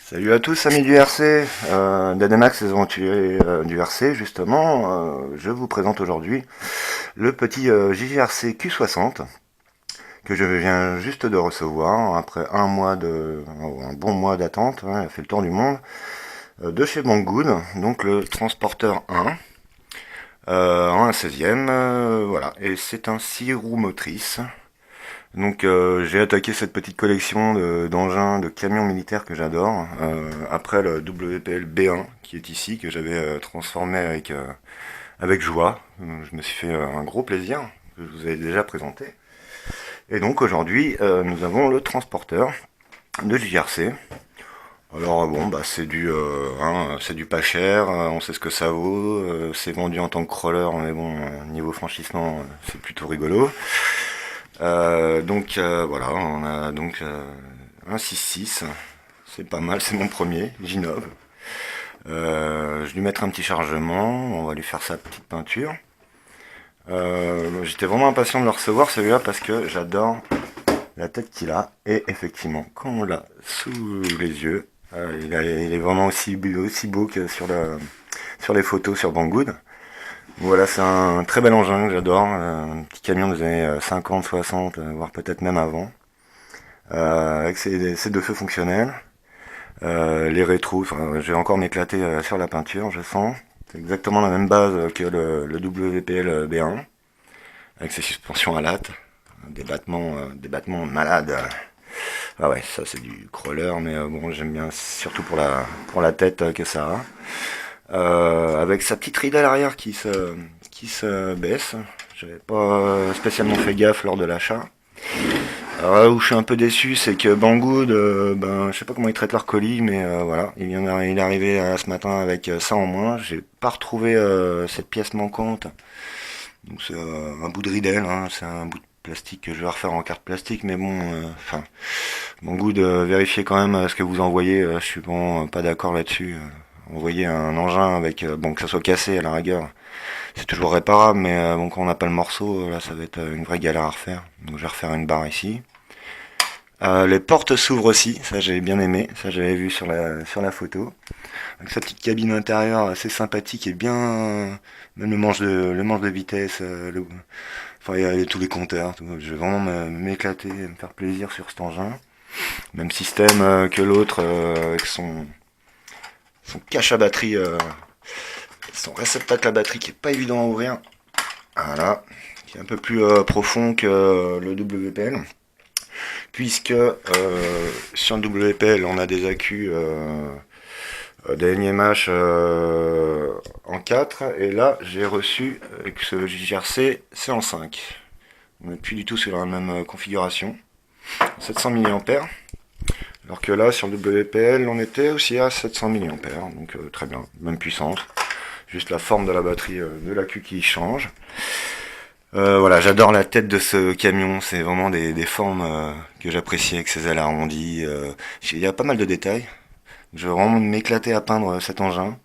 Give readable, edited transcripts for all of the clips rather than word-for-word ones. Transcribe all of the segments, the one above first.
Salut à tous amis du RC, Dynamax les aventuriers du RC justement, je vous présente aujourd'hui le petit JGRC Q60 que je viens juste de recevoir après un bon mois d'attente, hein, il a fait le tour du monde, de chez Banggood, donc le transporteur 1, en un 16e, voilà, et c'est un 6 roues motrices. Donc j'ai attaqué cette petite collection d'engins, de camions militaires que j'adore, après le WPL B1 qui est ici, que j'avais transformé avec joie. Je me suis fait un gros plaisir, que je vous avais déjà présenté. Et donc aujourd'hui, nous avons le transporteur de JRC. Alors bon, bah c'est du pas cher, on sait ce que ça vaut, c'est vendu en tant que crawler, mais bon, niveau franchissement, c'est plutôt rigolo. Voilà, on a donc un 6.6, c'est pas mal, c'est mon premier, j'innove. Je vais lui mettre un petit chargement, on va lui faire sa petite peinture. J'étais vraiment impatient de le recevoir celui-là parce que j'adore la tête qu'il a. Et effectivement, quand on l'a sous les yeux, il est vraiment aussi beau que sur les photos sur Banggood. Voilà, c'est un très bel engin que j'adore, un petit camion des années 50, 60, voire peut-être même avant, avec ses deux feux fonctionnels, les rétros, enfin, je vais encore m'éclater sur la peinture, je sens. C'est exactement la même base que le WPL B1, avec ses suspensions à latte, des battements malades. Ah ouais, ça c'est du crawler, mais bon, j'aime bien surtout pour la tête que ça a. Avec sa petite ride à l'arrière qui se baisse. J'avais pas spécialement fait gaffe lors de l'achat. Alors là où je suis un peu déçu, c'est que Banggood, ben, je sais pas comment ils traitent leur colis, mais voilà, il est arrivé ce matin avec ça en moins. J'ai pas retrouvé cette pièce manquante. Donc c'est un bout de ridel, hein, c'est un bout de plastique que je vais refaire en carte plastique, mais bon, enfin, Banggood, vérifiez quand même ce que vous envoyez. Je suis bon, pas d'accord là-dessus. Envoyer un engin avec, bon, que ça soit cassé à la rigueur, c'est toujours réparable, mais bon, quand on n'a pas le morceau, là, ça va être une vraie galère à refaire. Donc je vais refaire une barre ici. Les portes s'ouvrent aussi, ça j'ai bien aimé, ça j'avais vu sur la photo. Avec sa petite cabine intérieure assez sympathique et bien, même le manche de vitesse, enfin il y a tous les compteurs, tout. Je vais vraiment m'éclater, me faire plaisir sur cet engin. Même système que l'autre, avec son cache à batterie, son réceptacle à batterie qui est pas évident à ouvrir. Voilà, qui est un peu plus profond que le WPL. Puisque sur le WPL on a des accus des NMH en 4 et là j'ai reçu avec ce JRC c'est en 5. On n'est plus du tout sur la même configuration. 700 mAh. Alors que là sur le WPL on était aussi à 700 mAh. Donc très bien, même puissance. Juste la forme de la batterie de l'accu qui change. Voilà, j'adore la tête de ce camion, c'est vraiment des formes que j'apprécie avec ses ailes arrondies. Il y a pas mal de détails. Je vais vraiment m'éclater à peindre cet engin.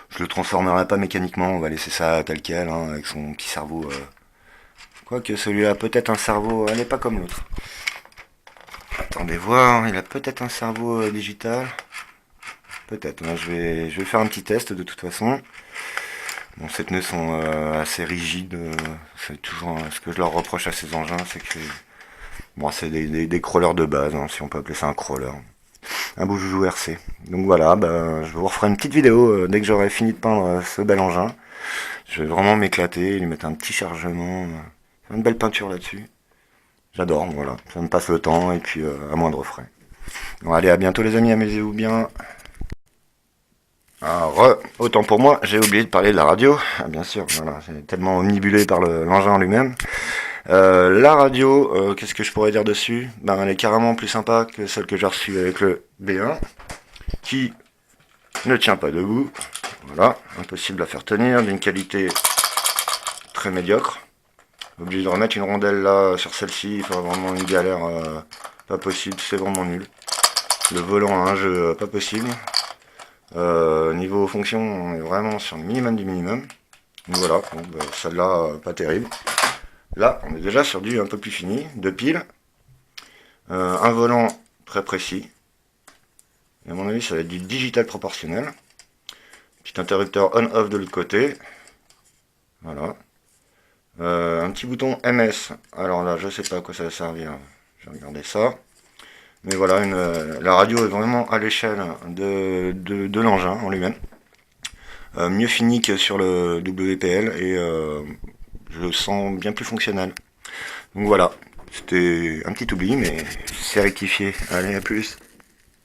Je le transformerai pas mécaniquement, on va laisser ça tel quel, hein, avec son petit cerveau. Quoique celui-là a peut-être un cerveau, elle n'est pas comme l'autre. Attendez voir, il a peut-être un cerveau digital. Peut-être, hein, je vais faire un petit test de toute façon. Bon, ces pneus sont assez rigides. C'est toujours ce que je leur reproche à ces engins, c'est que bon, c'est des crawlers de base, hein, si on peut appeler ça un crawler. Un beau joujou RC. Donc voilà, bah, je vous referai une petite vidéo dès que j'aurai fini de peindre ce bel engin. Je vais vraiment m'éclater, lui mettre un petit chargement, une belle peinture là-dessus. J'adore, voilà, ça me passe le temps et puis à moindre frais. Bon, allez, à bientôt les amis, amusez-vous bien. Alors, autant pour moi, j'ai oublié de parler de la radio. Ah, bien sûr, voilà, j'ai tellement omnibulé par l'engin en lui-même. La radio, qu'est-ce que je pourrais dire dessus? Ben, elle est carrément plus sympa que celle que j'ai reçue avec le B1, qui ne tient pas debout. Voilà, impossible à faire tenir, d'une qualité très médiocre. Obligé de remettre une rondelle là sur celle-ci, enfin vraiment une galère pas possible, c'est vraiment nul. Le volant a un jeu pas possible. Niveau fonction, on est vraiment sur le minimum du minimum. Donc voilà, donc, bah, celle-là, pas terrible. Là, on est déjà sur du un peu plus fini, deux piles. Un volant très précis. Et à mon avis, ça va être du digital proportionnel. Petit interrupteur on-off de l'autre côté. Voilà. Un petit bouton MS. Alors là, je sais pas à quoi ça va servir. Je vais regarder ça. Mais voilà, la radio est vraiment à l'échelle de l'engin en lui-même. Mieux fini que sur le WPL et je le sens bien plus fonctionnel. Donc voilà, c'était un petit oubli, mais c'est rectifié. Allez, à plus.